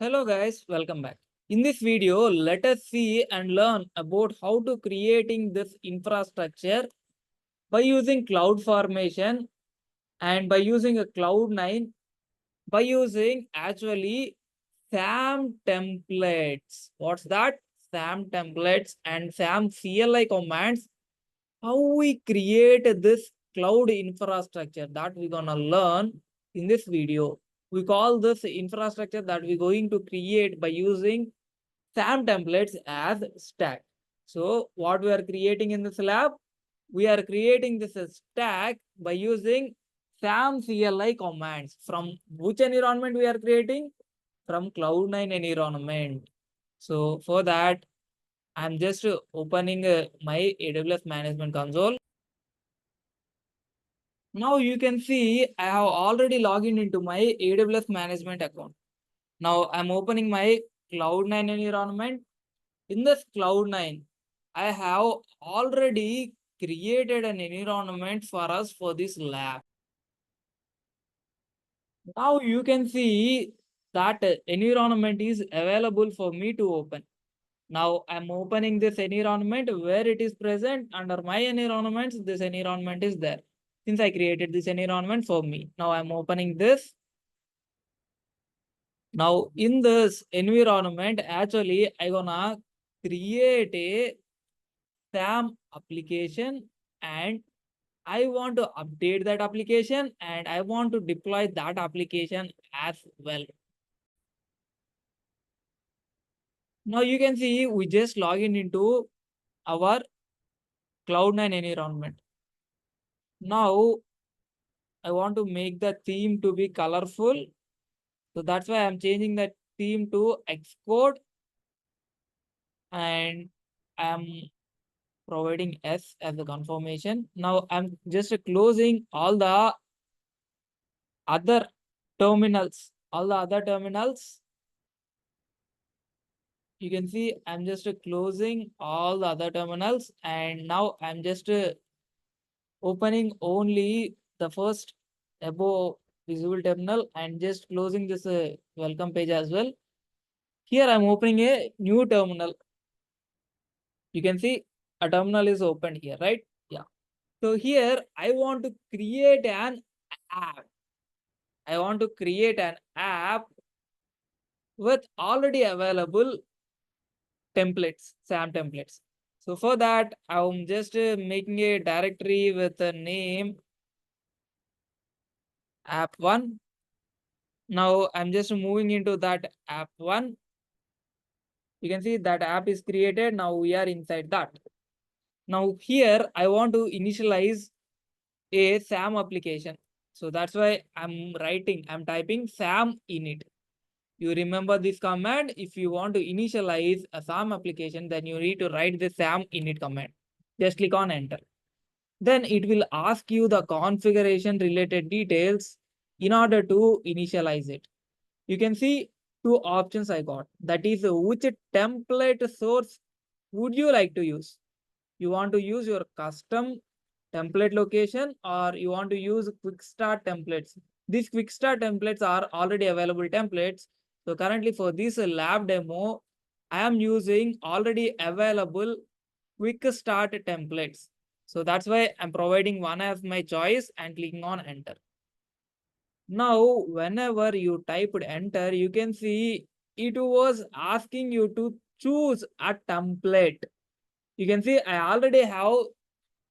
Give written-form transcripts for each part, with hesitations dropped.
Hello guys, welcome back. In this video, let us see and learn about how to creating this infrastructure by using cloud formation and by using a Cloud9, by using actually SAM templates. What's that? SAM templates and SAM CLI commands. How we create this cloud infrastructure that we're gonna learn in this video. We call this infrastructure that we're going to create by using SAM templates as stack. So what we are creating in this lab, we are creating this stack by using SAM CLI commands. From which environment we are creating? From Cloud9 environment. So for that, I'm just opening my AWS management console. Now you can see I have already logged into my AWS management account. Now I'm opening my Cloud9 environment. In this Cloud9, I have already created an environment for us for this lab. Now you can see that environment is available for me to open. Now I'm opening this environment where it is present under my environments. This environment is there. Since I created this environment for me. Now I'm opening this. Now in this environment, actually I gonna create a SAM application and I want to update that application and I want to deploy that application as well. Now you can see we just log into our Cloud9 environment. Now I want to make the theme to be colorful. So that's why I'm changing the theme to Xcode and I'm providing S as the confirmation. Now I'm just closing all the other terminals. You can see I'm just closing all the other terminals and now I'm just opening only the first above visible terminal and just closing this welcome page as well. Here I'm opening a new terminal. You can see a terminal is opened here, right? Yeah. So here I want to create an app. I want to create an app with already available templates, SAM templates. So for that, I'm just making a directory with a name app1. Now I'm just moving into that app1. You can see that app is created. Now we are inside that. Now here I want to initialize a SAM application. So that's why I'm typing SAM init. You remember this command. If you want to initialize a SAM application, then you need to write the SAM init command. Just click on enter. Then it will ask you the configuration related details in order to initialize it. You can see two options I got. That is which template source would you like to use? You want to use your custom template location or you want to use quick start templates. These quick start templates are already available templates. So currently for this lab demo, I am using already available quick start templates. So that's why I'm providing one as my choice and clicking on enter. Now, whenever you typed enter, you can see it was asking you to choose a template. You can see I already have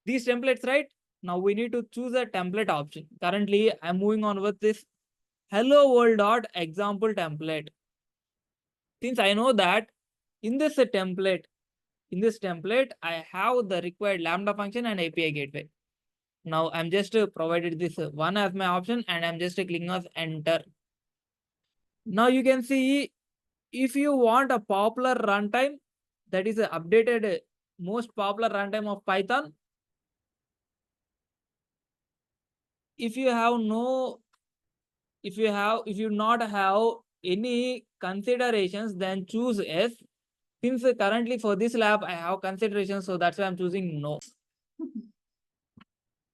these templates, right? Now we need to choose a template option. Currently, I'm moving on with this hello world.example template. Since I know that in this template, I have the required Lambda function and API gateway. Now I'm just provided this one as my option and I'm just clicking on enter. Now you can see if you want a popular runtime, that is updated most popular runtime of Python. If you not have any considerations, then choose yes. Since currently for this lab I have considerations, so that's why I'm choosing no.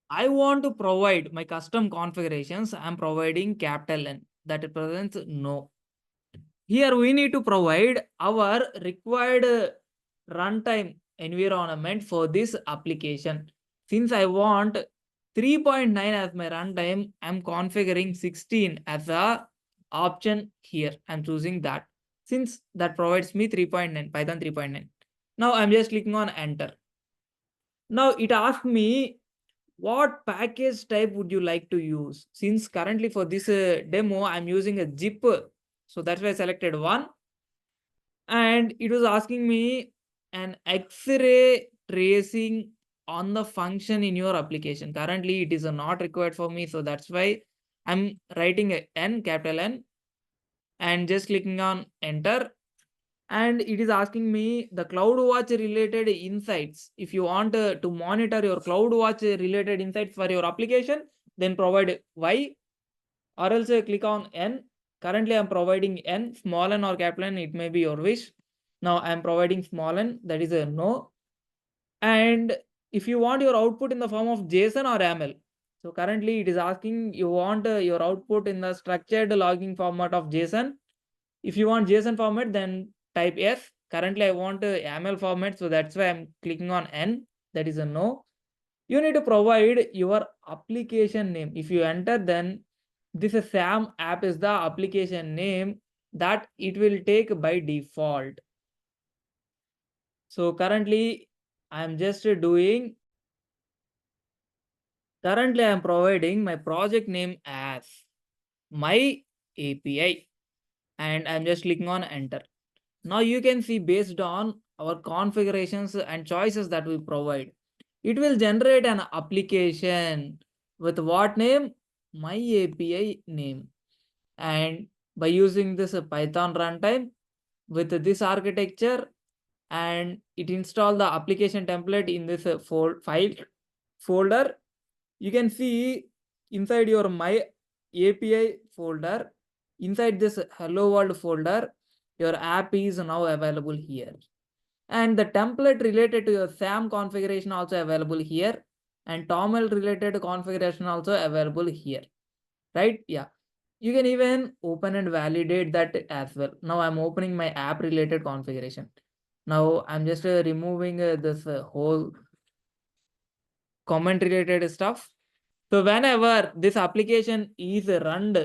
I want to provide my custom configurations. I'm providing capital N. That represents no. Here we need to provide our required runtime environment for this application. Since I want 3.9 as my runtime, I'm configuring 16 as a option here. I'm choosing that. Since that provides me 3.9, Python 3.9. Now I'm just clicking on enter. Now it asks me what package type would you like to use? Since currently for this demo, I'm using a zip. So that's why I selected one. And it was asking me an X-ray tracing on the function in your application. Currently, it is not required for me. So that's why I'm writing a N, capital N, and just clicking on enter. And it is asking me the CloudWatch related insights. If you want to monitor your CloudWatch related insights for your application, then provide Y, or else click on N. Currently, I'm providing N, small n or capital N, it may be your wish. Now I'm providing small n, that is a no. And if you want your output in the form of JSON or YAML, so currently it is asking you want your output in the structured logging format of JSON. If you want JSON format, then type yes. Currently I want a YAML format, so that's why I'm clicking on N, that is a no. You need to provide your application name. If you enter, then this SAM app is the application name that it will take by default. So currently I'm providing my project name as my API, and I'm just clicking on enter. Now you can see based on our configurations and choices that we provide, it will generate an application with what name? My API name. And by using this Python runtime with this architecture, and it install the application template in this file folder, you can see inside your my API folder, inside this hello world folder, your app is now available here. And the template related to your SAM configuration also available here, and TOML related configuration also available here, right? Yeah, you can even open and validate that as well. Now I'm opening my app related configuration. Now I'm just removing this whole comment related stuff. So whenever this application is run,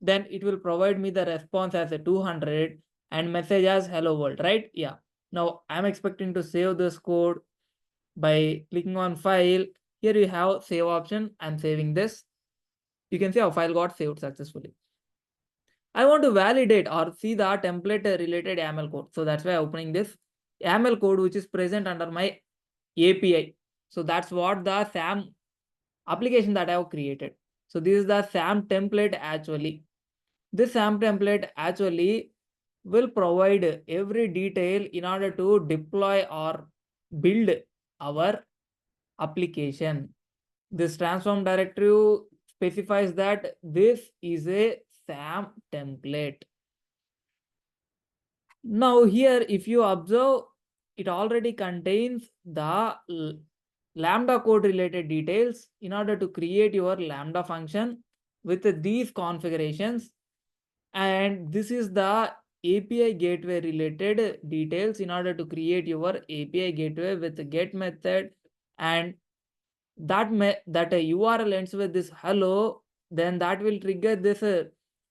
then it will provide me the response as a 200 and message as hello world, right? Yeah. Now I'm expecting to save this code by clicking on file. Here you have save option. I'm saving this. You can see our file got saved successfully. I want to validate or see the template related YAML code. So that's why I'm opening this YAML code which is present under my API. So that's what the SAM application that I have created. So this is the SAM template actually. This SAM template actually will provide every detail in order to deploy or build our application. This transform directive specifies that this is a SAM template. Now here, if you observe, it already contains the Lambda code related details in order to create your Lambda function with these configurations. And this is the API gateway related details in order to create your API gateway with the get method, and that a URL ends with this hello, then that will trigger this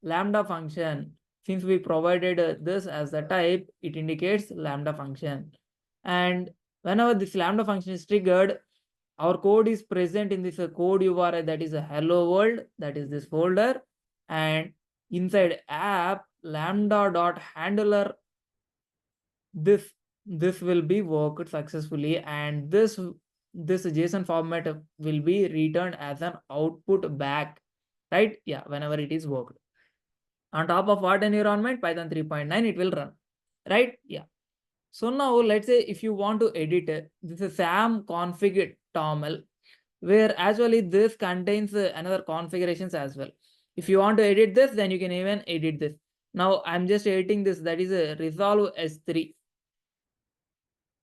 Lambda function. Since we provided this as the type, it indicates Lambda function. And whenever this Lambda function is triggered, our code is present in this code URL, that is a hello world, that is this folder. And inside app lambda.handler, this will be worked successfully, and this JSON format will be returned as an output back, right? Yeah, whenever it is worked on top of what environment? Python 3.9 it will run, right? Yeah. So now let's say if you want to edit it, this is SAM config toml, where actually this contains another configurations as well. If you want to edit this, then you can even edit this. Now I'm just editing this, that is a resolve S3.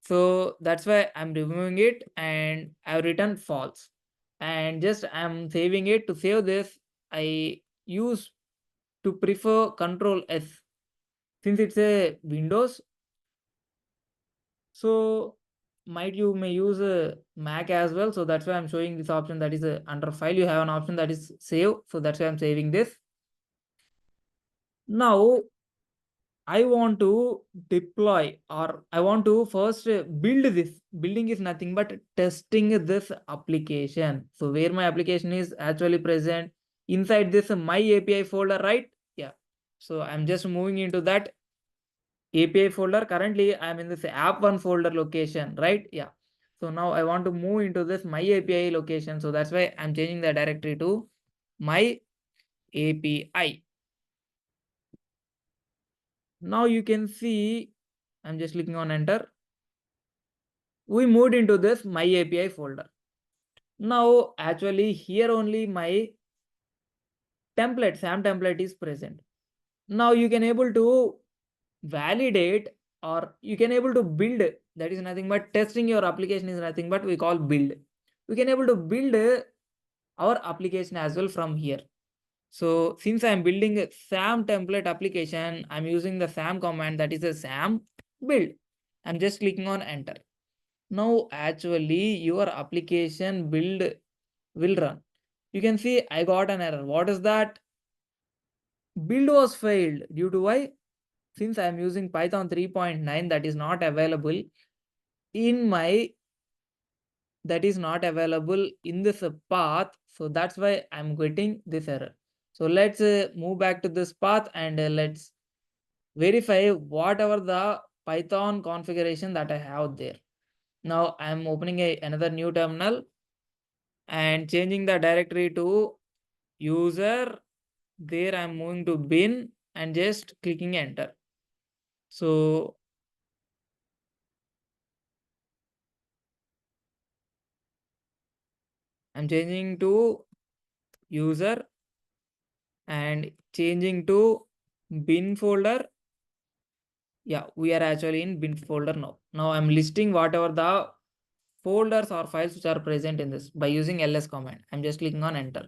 So that's why I'm removing it, and I've written false. And just I'm saving it. To save this, I use to prefer Control S. since it's a Windows, so you may use a Mac as well. So that's why I'm showing this option, that is under file, you have an option that is save. So that's why I'm saving this. Now I want to deploy, or I want to first build this. Building is nothing but testing this application. So where my application is actually present inside this my API folder, right? Yeah. So I'm just moving into that API folder. Currently I'm in this app1 folder location, right? Yeah. So now I want to move into this my API location. So that's why I'm changing the directory to my API. Now you can see, I'm just clicking on enter. We moved into this my API folder. Now actually here only my template, SAM template is present. Now you can able to validate, or you can able to build. That is nothing but testing your application is nothing but we call build. We can able to build our application as well from here. So since I'm building a SAM template application, I'm using the SAM command, that is a SAM build. I'm just clicking on enter. Now actually your application build will run. You can see I got an error. What is that? Build was failed due to why? Since I am using Python 3.9, that is not available in my, that is not available in this path. So that's why I'm getting this error. So let's move back to this path and let's verify whatever the Python configuration that I have there. Now I'm opening another new terminal and changing the directory to user. There I'm moving to bin and just clicking enter. So I'm changing to user and changing to bin folder. Yeah, we are actually in bin folder now. Now I'm listing whatever the folders or files which are present in this by using ls command. I'm just clicking on enter.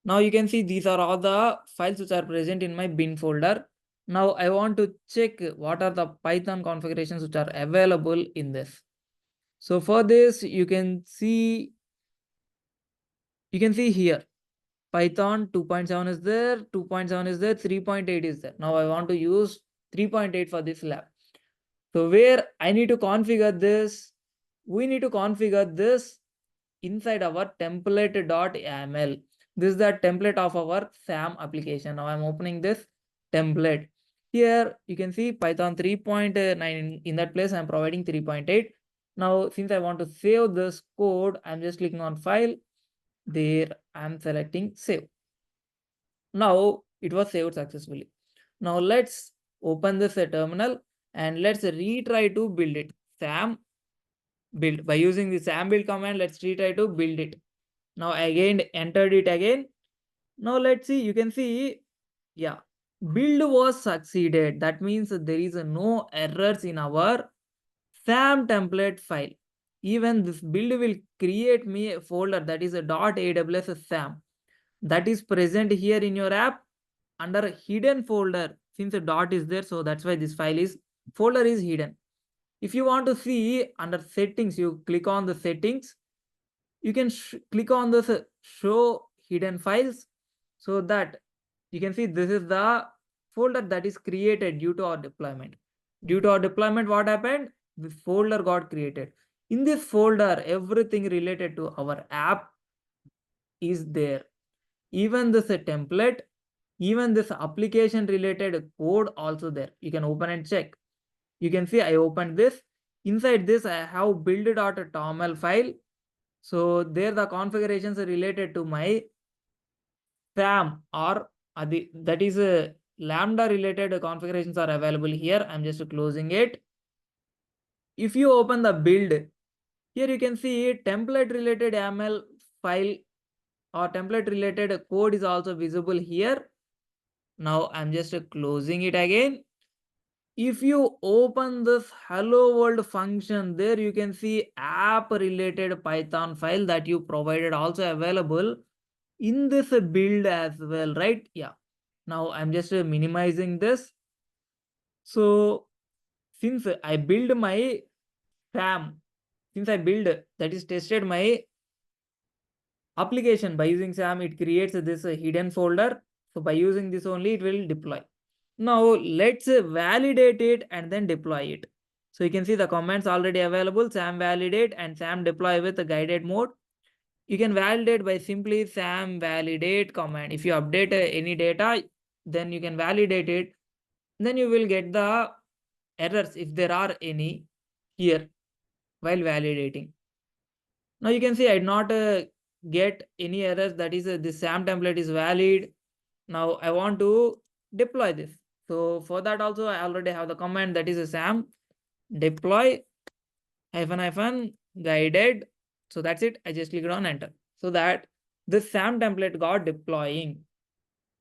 Now you can see these are all the files which are present in my bin folder. Now I want to check what are the Python configurations which are available in this. So for this, you can see here Python 2.7 is there, 2.7 is there, 3.8 is there. Now I want to use 3.8 for this lab. So where I need to configure this, we need to configure this inside our template.yaml. This is the template of our SAM application. Now I'm opening this template. Here you can see Python 3.9. In that place I'm providing 3.8. Now since I want to save this code, I'm just clicking on file. There I'm selecting save. Now it was saved successfully. Now let's open this terminal and let's retry to build it. SAM build. By using the SAM build command, let's retry to build it. Now again entered it again. Now let's see, you can see, yeah, build was succeeded. That means there is no errors in our SAM template file. Even this build will create me a folder, that is a .aws SAM, that is present here in your app under hidden folder. Since a dot is there, so that's why this file is folder is hidden. If you want to see under settings, you click on the settings. You can click on this show hidden files, so that you can see this is the folder that is created due to our deployment. Due to our deployment, what happened? This folder got created. In this folder, everything related to our app is there. Even this template, even this application related code also there. You can open and check. You can see I opened this. Inside this, I have build.toml file. So there the configurations are related to my SAM, or that is a Lambda related configurations are available here. I'm just closing it. If you open the build, here you can see template related YAML file or template related code is also visible here. Now I'm just closing it again. If you open this hello world function, there you can see app related Python file that you provided also available in this build as well, right? Yeah. Now I'm just minimizing this. So since I build my SAM, since I build, that is tested my application by using SAM, it creates this hidden folder. So by using this only, it will deploy. Now let's validate it and then deploy it. So you can see the commands already available: SAM validate and SAM deploy with a guided mode. You can validate by simply SAM validate command. If you update any data, then you can validate it. Then you will get the errors if there are any here while validating. Now you can see I did not get any errors. That is, this SAM template is valid. Now I want to deploy this. So for that also I already have the command, that is a SAM deploy -- guided. So that's it. I just clicked on enter. So that this SAM template got deploying.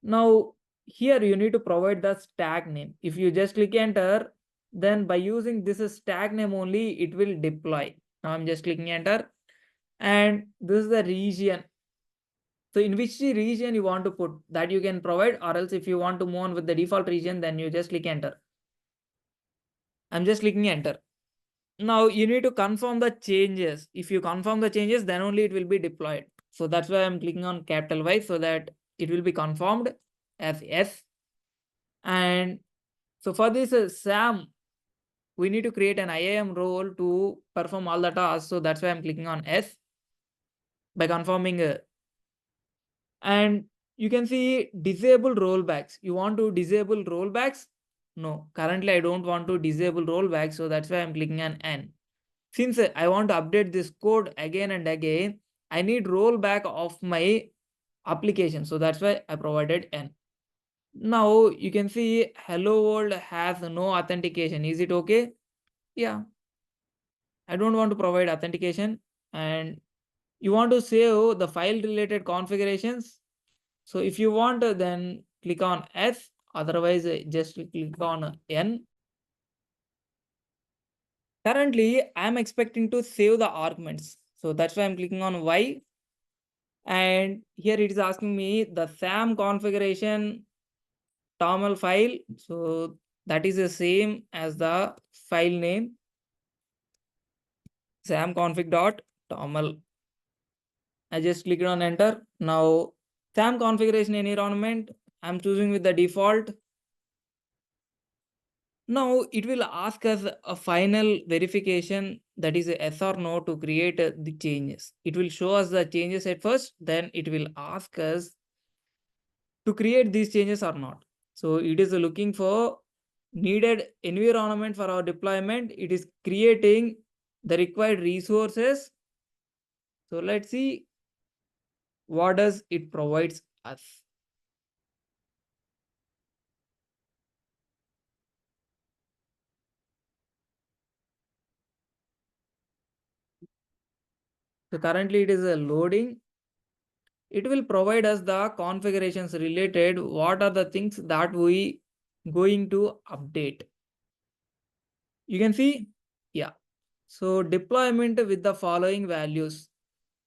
Now here you need to provide the stack name. If you just click enter, then by using this stack name only, it will deploy. Now I'm just clicking enter, and this is the region. So in which region you want to put, that you can provide, or else if you want to move on with the default region, then you just click enter. I'm just clicking enter. Now you need to confirm the changes. If you confirm the changes, then only it will be deployed. So that's why I'm clicking on capital Y, so that it will be confirmed as yes. And so for this SAM, we need to create an IAM role to perform all the tasks. So that's why I'm clicking on S by confirming. And you can see disable rollbacks. You want to disable rollbacks? No, currently I don't want to disable rollbacks. So that's why I'm clicking on N. Since I want to update this code again and again, I need rollback of my application. So that's why I provided N. Now you can see hello world has no authentication. Is it okay? Yeah. I don't want to provide authentication. And you want to save the file related configurations. So if you want, then click on S. Otherwise, just click on N. Currently, I'm expecting to save the arguments. So that's why I'm clicking on Y. And here it is asking me the SAM configuration toml file. So that is the same as the file name, samconfig.toml. I just clicked on enter. Now SAM configuration environment, I'm choosing with the default. Now it will ask us a final verification, that is a yes or no, to create the changes. It will show us the changes at first, then it will ask us to create these changes or not. So it is looking for needed environment for our deployment. It is creating the required resources. So let's see what does it provides us. So currently it is loading. It will provide us the configurations related, what are the things that we going to update. You can see, yeah. So deployment with the following values.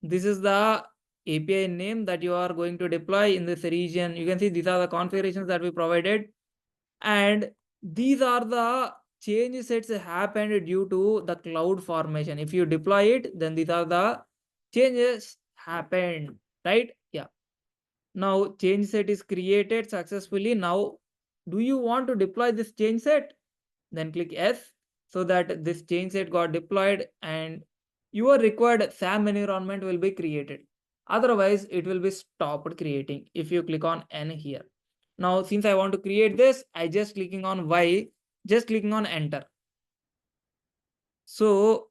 This is the API name that you are going to deploy in this region. You can see these are the configurations that we provided. And these are the change sets happened due to the cloud formation. If you deploy it, then these are the changes happened, right? Yeah. Now change set is created successfully. Now, do you want to deploy this change set? Then click yes, so that this change set got deployed and your required SAM environment will be created. Otherwise, it will be stopped creating if you click on N here. Now, since I want to create this, I just clicking on Y, just clicking on enter. So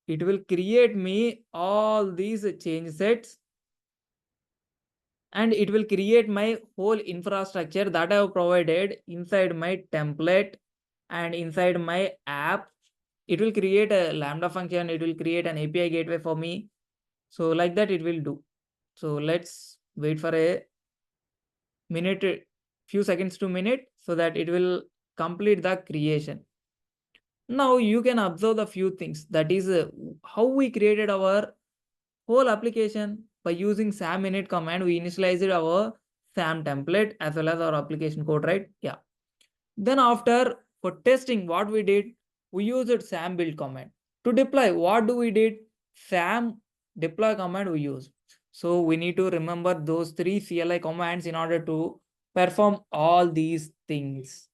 it will create me all these change sets, and it will create my whole infrastructure that I have provided inside my template and inside my app. It will create a Lambda function. It will create an API gateway for me. So like that it will do. So let's wait for a minute, few seconds to minute, so that it will complete the creation. Now you can observe the few things, that is how we created our whole application by using SAM init command. We initialized our SAM template as well as our application code, right? Yeah. Then after For testing, what we did, we used SAM build command. To deploy, what do we did? SAM deploy command we use. So we need to remember those 3 CLI commands in order to perform all these things.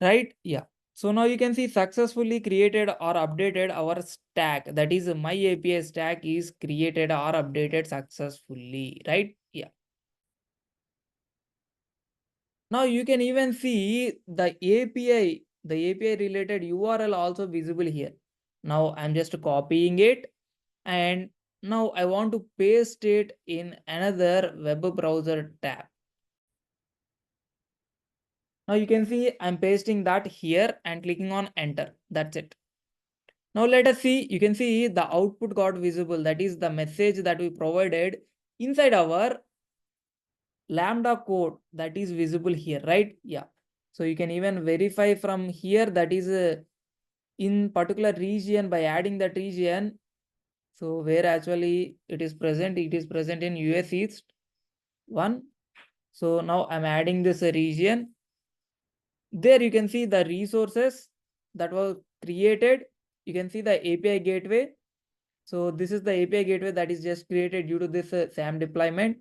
Right? Yeah. So now you can see successfully created or updated our stack. That is my API stack is created or updated successfully. Right? Yeah. Now you can even see the API related URL also visible here. Now I'm just copying it, and now I want to paste it in another web browser tab. Now you can see I'm pasting that here and clicking on enter. That's it. Now let us see, you can see the output got visible. That is the message that we provided inside our Lambda code that is visible here, right? Yeah. So you can even verify from here, that is in particular region by adding that region. So where actually it is present in US East 1. So now I'm adding this region. There you can see the resources that were created. You can see the API gateway. So this is the API gateway that is just created due to this SAM deployment.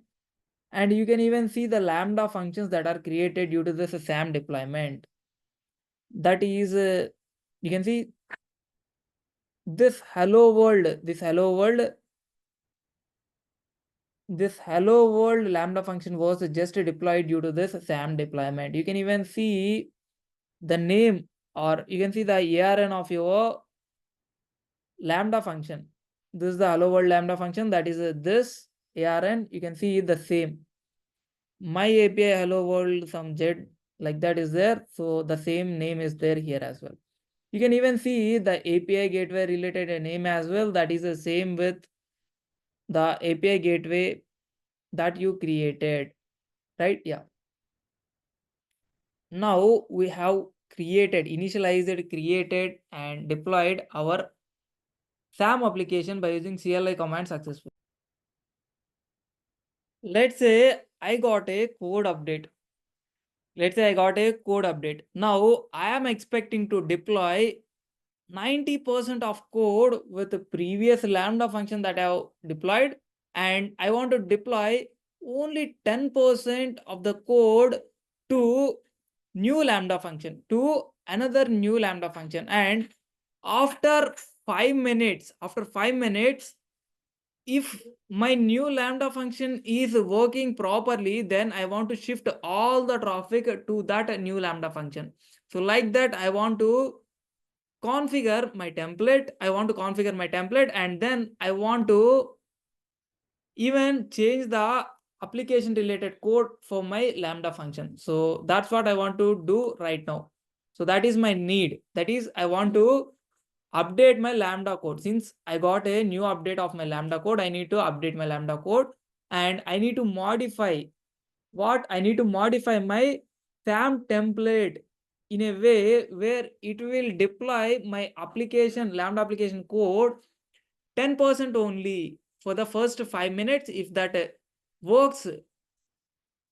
And you can even see the Lambda functions that are created due to this SAM deployment. That is, you can see this hello world Lambda function was just deployed due to this SAM deployment. You can even see the name, or you can see the ARN of your Lambda function. This is the hello world Lambda function, that is this ARN. You can see the same. My API hello world some Z like that is there. So the same name is there here as well. You can even see the API gateway related name as well. That is the same with the API gateway that you created, right? Yeah. Now we have initialized, created, and deployed our SAM application by using CLI command successfully. Let's say I got a code update. Now I am expecting to deploy 90% of code with the previous Lambda function that I have deployed, and I want to deploy only 10% of the code to new Lambda function, to another new Lambda function. And after 5 minutes, if my new Lambda function is working properly, then I want to shift all the traffic to that new Lambda function. So like that, I want to configure my template. And then I want to even change the application related code for my Lambda function. So that's what I want to do right now. So that is my need. That is, I want to update my Lambda code. Since I got a new update of my Lambda code, I need to update my Lambda code, and I need to modify my SAM template in a way where it will deploy my application, Lambda application code 10% only for the first 5 minutes. If that works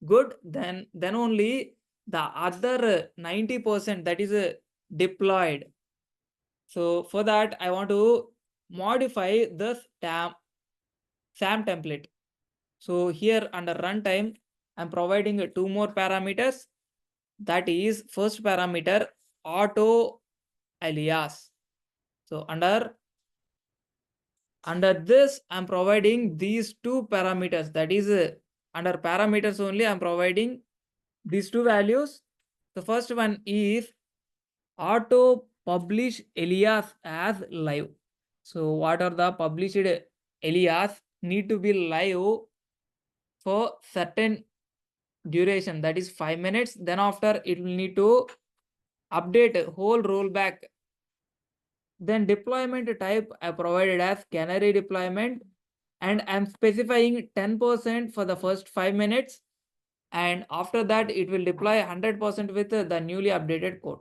good, then only the other 90% that is deployed. So for that, I want to modify the SAM template. So here under runtime, I'm providing 2 more parameters. That is, first parameter, auto alias. So under this, I'm providing these 2 parameters. That is, under parameters only, I'm providing these 2 values. The first one is auto publish alias as live. So what are the published alias need to be live for certain duration, that is 5 minutes. Then after, it will need to update whole rollback. Then deployment type I provided as canary deployment, and I'm specifying 10% for the first 5 minutes, and after that it will deploy 100% with the newly updated code.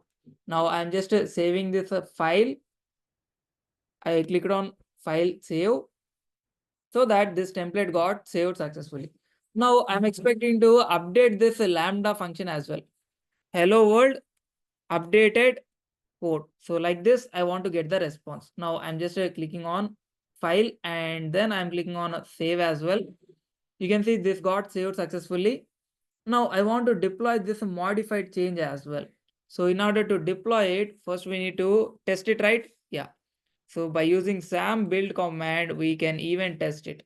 Now I'm just saving this file. I clicked on file save, so that this template got saved successfully. Now I'm expecting to update this Lambda function as well. hello world updated code. So like this, I want to get the response. Now I'm just clicking on file and then I'm clicking on save as well. You can see this got saved successfully. Now I want to deploy this modified change as well. So in order to deploy it, first we need to test it, right? Yeah. So by using SAM build command, we can even test it.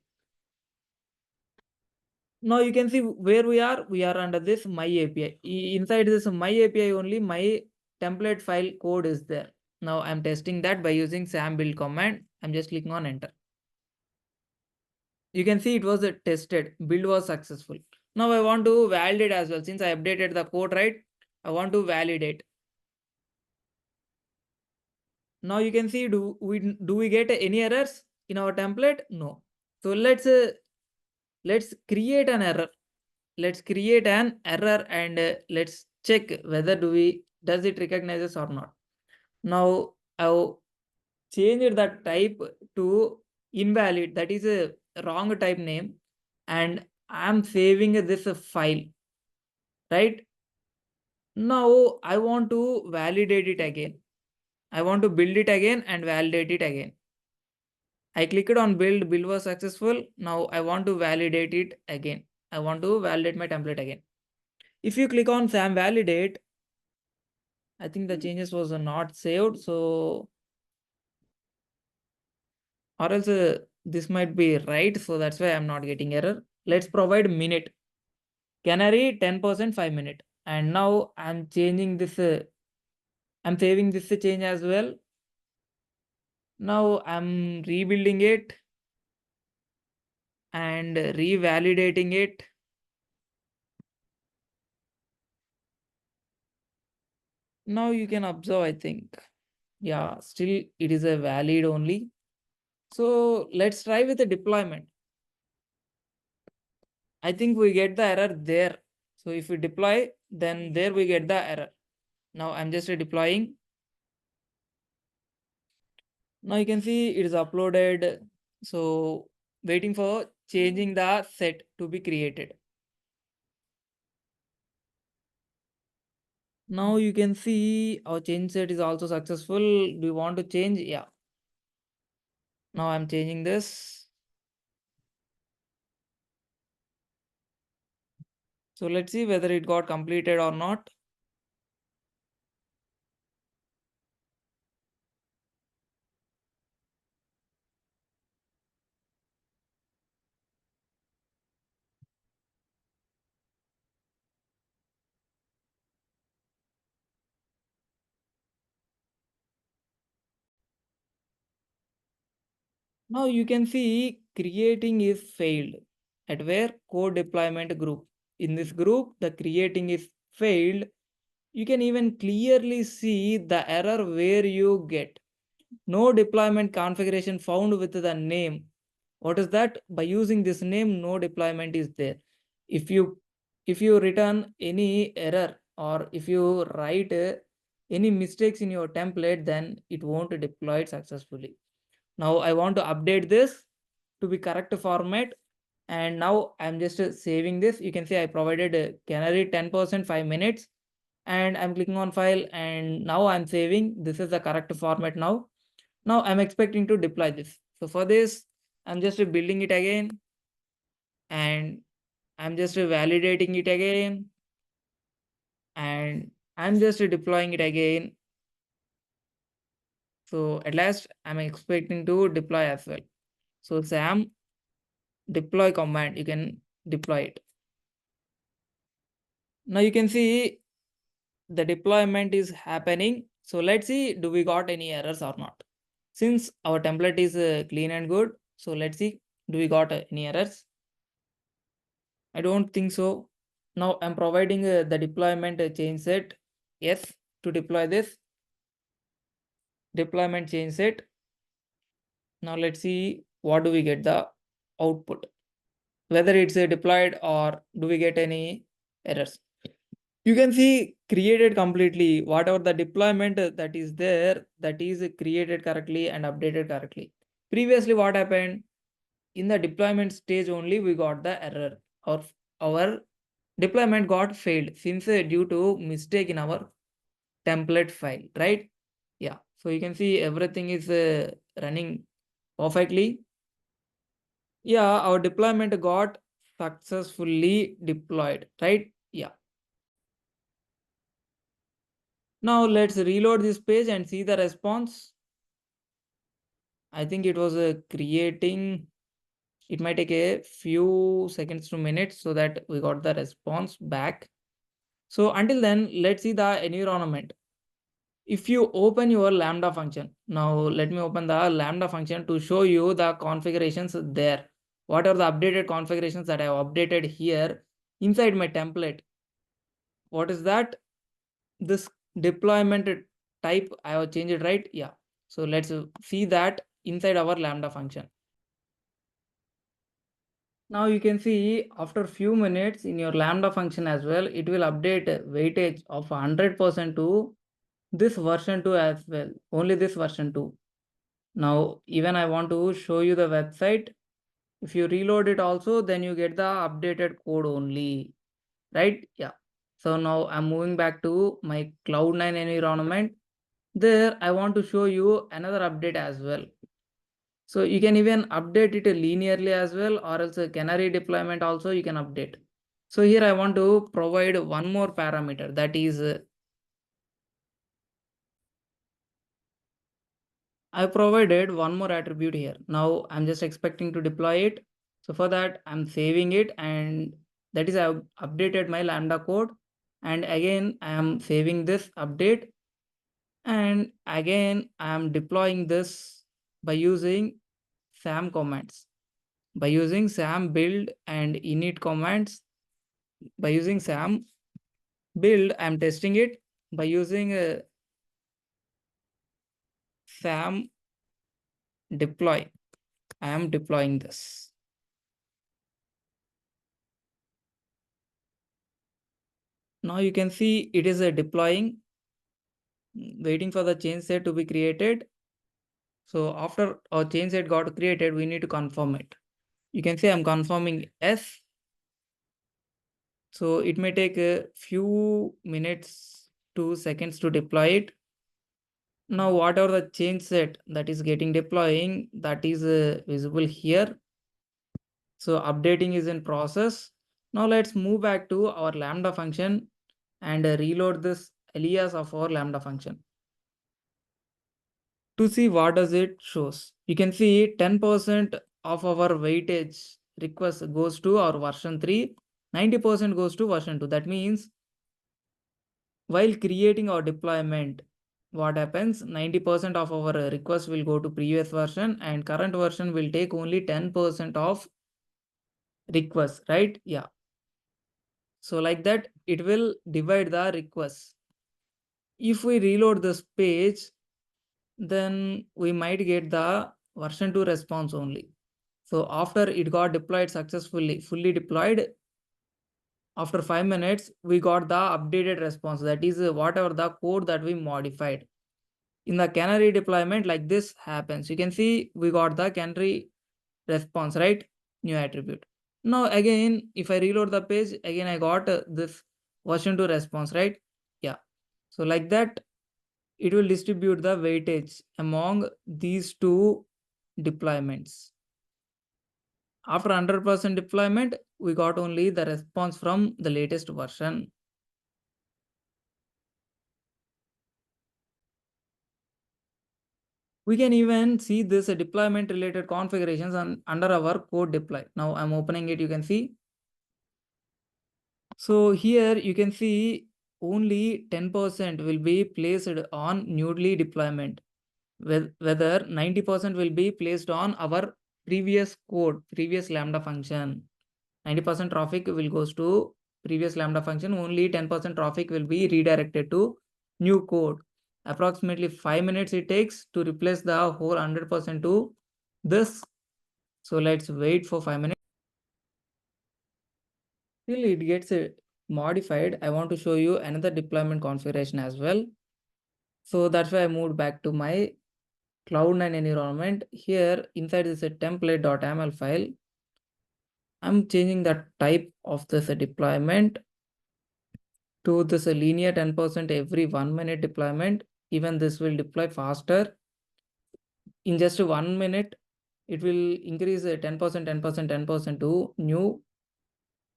Now you can see where we are. We are under this my API. Inside this my API only my template file code is there. Now I'm testing that by using SAM build command. I'm just clicking on enter. You can see it was tested. Build was successful. Now I want to validate as well. Since I updated the code, right? I want to validate. Now you can see, do we get any errors in our template? No. So let's create an error. Let's create an error and let's check whether does it recognizes or not. Now I'll change the type to invalid. That is a wrong type name, and I'm saving this file, right? Now I want to validate it again. I want to build it again and validate it again. I clicked on build was successful. Now I want to validate it again. I want to validate my template again. If you click on SAM validate, I think the changes was not saved. So, or else this might be right. So that's why I'm not getting error. Let's provide minute. Canary 10% 5 minute. And now I'm changing this. I'm saving this change as well. Now I'm rebuilding it and revalidating it. Now you can observe, I think. Yeah, still it is a valid only. So let's try with the deployment. I think we get the error there. So if we deploy, then there we get the error. Now I'm just deploying. Now you can see it is uploaded. So waiting for changing the set to be created. Now you can see our change set is also successful. Do you want to change? Yeah. Now I'm changing this. So let's see whether it got completed or not. Now you can see creating is failed at where code deployment group. In this group, the creating is failed. You can even clearly see the error where you get no deployment configuration found with the name. What is that? By using this name, no deployment is there. If you return any error or if you write any mistakes in your template, then it won't deploy it successfully. Now I want to update this to be correct format. And now I'm just saving this. You can see I provided canary 10% 5 minutes and I'm clicking on file and now I'm saving. This is the correct format now. Now I'm expecting to deploy this. So for this, I'm just building it again and I'm just validating it again and I'm just deploying it again. So at last I'm expecting to deploy as well. So SAM deploy command, you can deploy it. Now you can see the deployment is happening. So let's see, do we got any errors or not? Since our template is clean and good, so let's see, do we got any errors? I don't think so. Now I'm providing the deployment change set. Yes, to deploy this deployment change set. Now let's see what do we get the output, whether it's deployed or do we get any errors. You can see created completely. Whatever the deployment that is there, that is created correctly and updated correctly. Previously, what happened? In the deployment stage only, we got the error. Our deployment got failed since due to mistake in our template file, right? Yeah, so you can see everything is running perfectly. Yeah, our deployment got successfully deployed, right? Yeah. Now let's reload this page and see the response. I think it was creating. It might take a few seconds to minutes so that we got the response back. So until then, let's see the environment. If you open your Lambda function, now let me open the Lambda function to show you the configurations there. What are the updated configurations that I have updated here inside my template? What is that? This deployment type I have changed it, right? Yeah. So let's see that inside our Lambda function. Now you can see after few minutes in your Lambda function as well, it will update weightage of 100% to this version 2 as well, only this version 2. Now, even I want to show you the website. If you reload it also, then you get the updated code only, right? Yeah. So now I'm moving back to my Cloud9 environment. There, I want to show you another update as well. So you can even update it linearly as well, or else a canary deployment also you can update. So here I want to provide one more parameter, that is I provided one more attribute here. Now I'm just expecting to deploy it. So for that, I'm saving it, and that is I've updated my Lambda code. And again, I am saving this update. And again, I am deploying this by using SAM commands. By using SAM build and init commands, by using SAM build, I'm testing it. By using SAM deploy, I am deploying this. Now you can see it is deploying, waiting for the change set to be created. So after our change set got created, we need to confirm it. You can see I'm confirming yes. So it may take a few minutes to seconds to deploy it. Now whatever the change set that is getting deploying, that is visible here. So updating is in process. Now let's move back to our Lambda function and reload this alias of our Lambda function. To see what does it shows. You can see 10% of our weightage request goes to our version 3, 90% goes to version 2. That means while creating our deployment, what happens, 90% of our requests will go to previous version, and current version will take only 10% of requests, right? Yeah. So like that, it will divide the requests. If we reload this page, then we might get the version 2 response only. So after it got deployed successfully, fully deployed, after 5 minutes, we got the updated response. That is whatever the code that we modified. In the canary deployment, like this happens. You can see we got the canary response, right? New attribute. Now again, if I reload the page, again I got this version 2 response, right? Yeah. So like that, it will distribute the weightage among these two deployments. After 100% deployment, we got only the response from the latest version. We can even see this deployment related configurations under our code deploy. Now I'm opening it, you can see. So here you can see only 10% will be placed on newly deployment, whether 90% will be placed on our previous code, previous Lambda function. 90% traffic will goes to previous Lambda function, only 10% traffic will be redirected to new code. Approximately 5 minutes it takes to replace the whole 100% to this. So let's wait for 5 minutes. Till it gets modified, I want to show you another deployment configuration as well. So that's why I moved back to my Cloud9 environment. Here inside this template.yaml file, I'm changing the type of this deployment. to this linear 10% every 1 minute deployment. Even this will deploy faster. In just 1 minute, it will increase 10%, 10%, 10% to new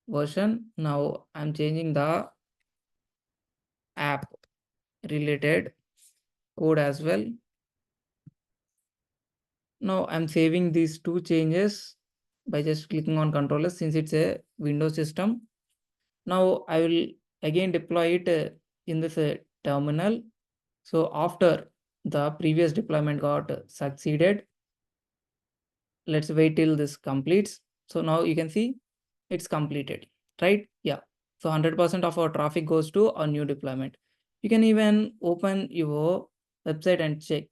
version. Now I'm changing the app related code as well. Now I'm saving these two changes by just clicking on controllers since it's a Windows system. Now I will again deploy it in this terminal. So after the previous deployment got succeeded, let's wait till this completes. So now you can see it's completed, right? Yeah. So 100% of our traffic goes to our new deployment. You can even open your website and check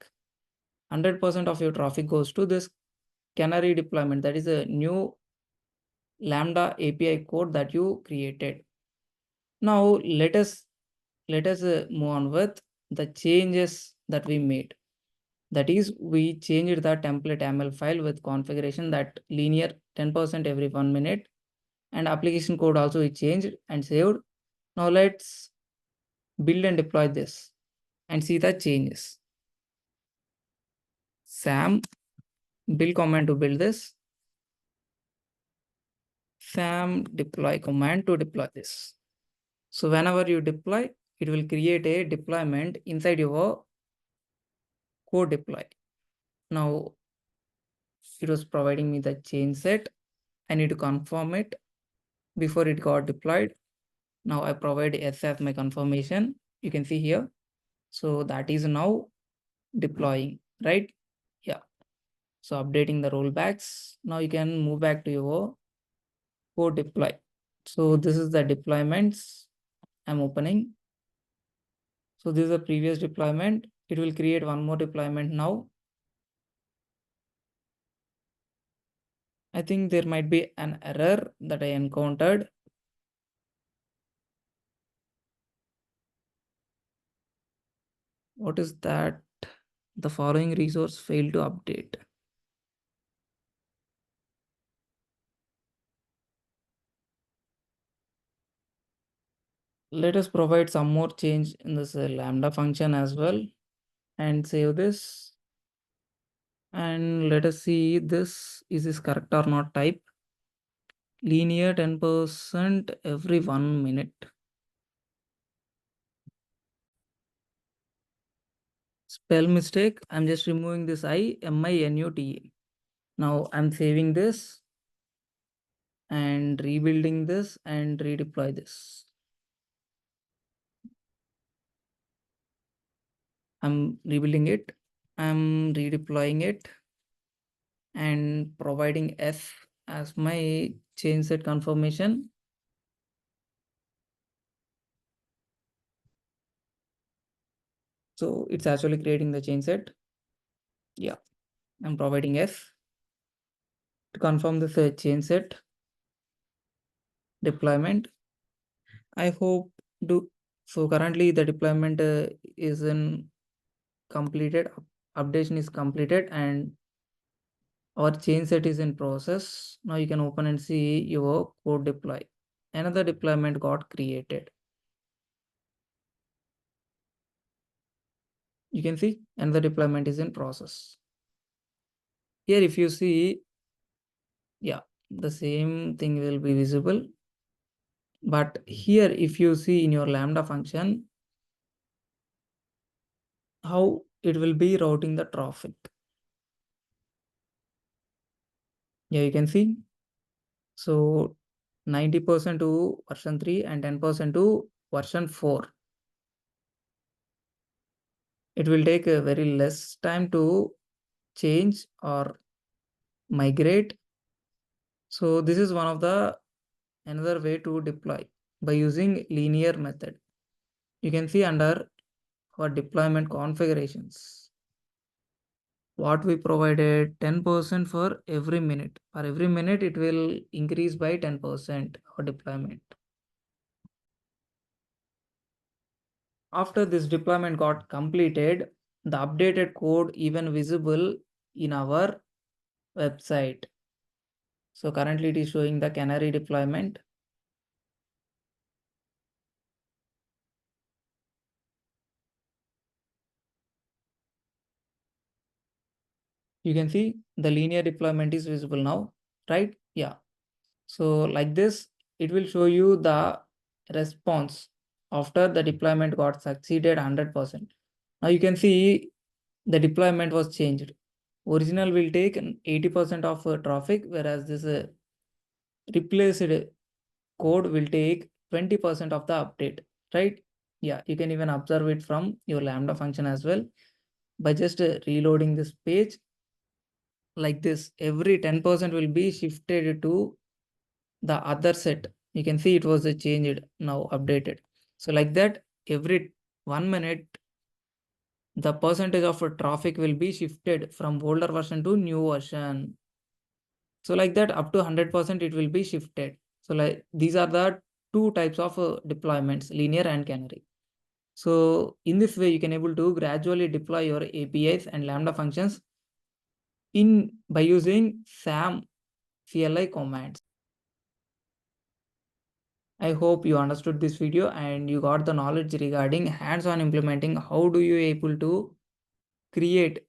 100% of your traffic goes to this canary deployment. That is a new Lambda API code that you created. Now let us move on with the changes that we made. That is, we changed the template YAML file with configuration that linear 10% every 1 minute, and application code also we changed and saved. Now let's build and deploy this and see the changes. SAM build command to build this. SAM deploy command to deploy this. So whenever you deploy, it will create a deployment inside your code deploy. Now it was providing me the change set. I need to confirm it before it got deployed. Now I provide yes as my confirmation. You can see here. So that is now deploying, right? Yeah. So updating the rollbacks. Now you can move back to your code deploy. So this is the deployments I'm opening. So this is the previous deployment. It will create one more deployment now. I think there might be an error that I encountered. What is that? The following resource failed to update. Let us provide some more change in this Lambda function as well and save this. And let us see this, is this correct or not type. Linear 10% every 1 minute. Spell mistake. I'm just removing this I-M-I-N-U-T-A. Now I'm saving this and rebuilding this and redeploy this. I'm rebuilding it. I'm redeploying it and providing S as my change set confirmation. So it's actually creating the change set. Yeah, I'm providing S to confirm this change set deployment. I hope do so. Currently the deployment is in completed, updation is completed, and our change set is in process. Now you can open and see your code deploy. Another deployment got created. You can see another deployment is in process. Here if you see, yeah, the same thing will be visible. But here if you see in your Lambda function, how it will be routing the traffic. Yeah, you can see. So 90% to version 3 and 10% to version 4. It will take a very less time to change or migrate. So this is one of the another way to deploy by using linear method. You can see under our deployment configurations, what we provided 10% for every minute. For every minute, it will increase by 10% our deployment. After this deployment got completed, the updated code even visible in our website. So currently it is showing the canary deployment. You can see the linear deployment is visible now, right? Yeah. So like this, it will show you the response after the deployment got succeeded 100%. Now you can see the deployment was changed. Original will take 80% of traffic, whereas this replaced code will take 20% of the update, right? Yeah, you can even observe it from your Lambda function as well by just reloading this page like this. Every 10% will be shifted to the other set. You can see it was changed now, updated. So like that, every 1 minute, the percentage of traffic will be shifted from older version to new version. So like that, up to 100% it will be shifted. So like these are the two types of deployments, linear and canary. So in this way, you can able to gradually deploy your APIs and Lambda functions by using SAM CLI commands. I hope you understood this video and you got the knowledge regarding hands-on implementing. How do you able to create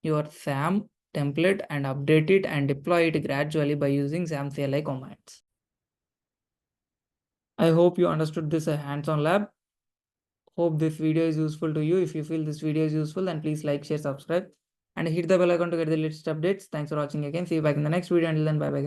your SAM template and update it and deploy it gradually by using SAM CLI commands. I hope you understood this hands-on lab. Hope this video is useful to you. If you feel this video is useful, then please like, share, subscribe, and hit the bell icon to get the latest updates. Thanks for watching again. See you back in the next video. Until then, bye bye.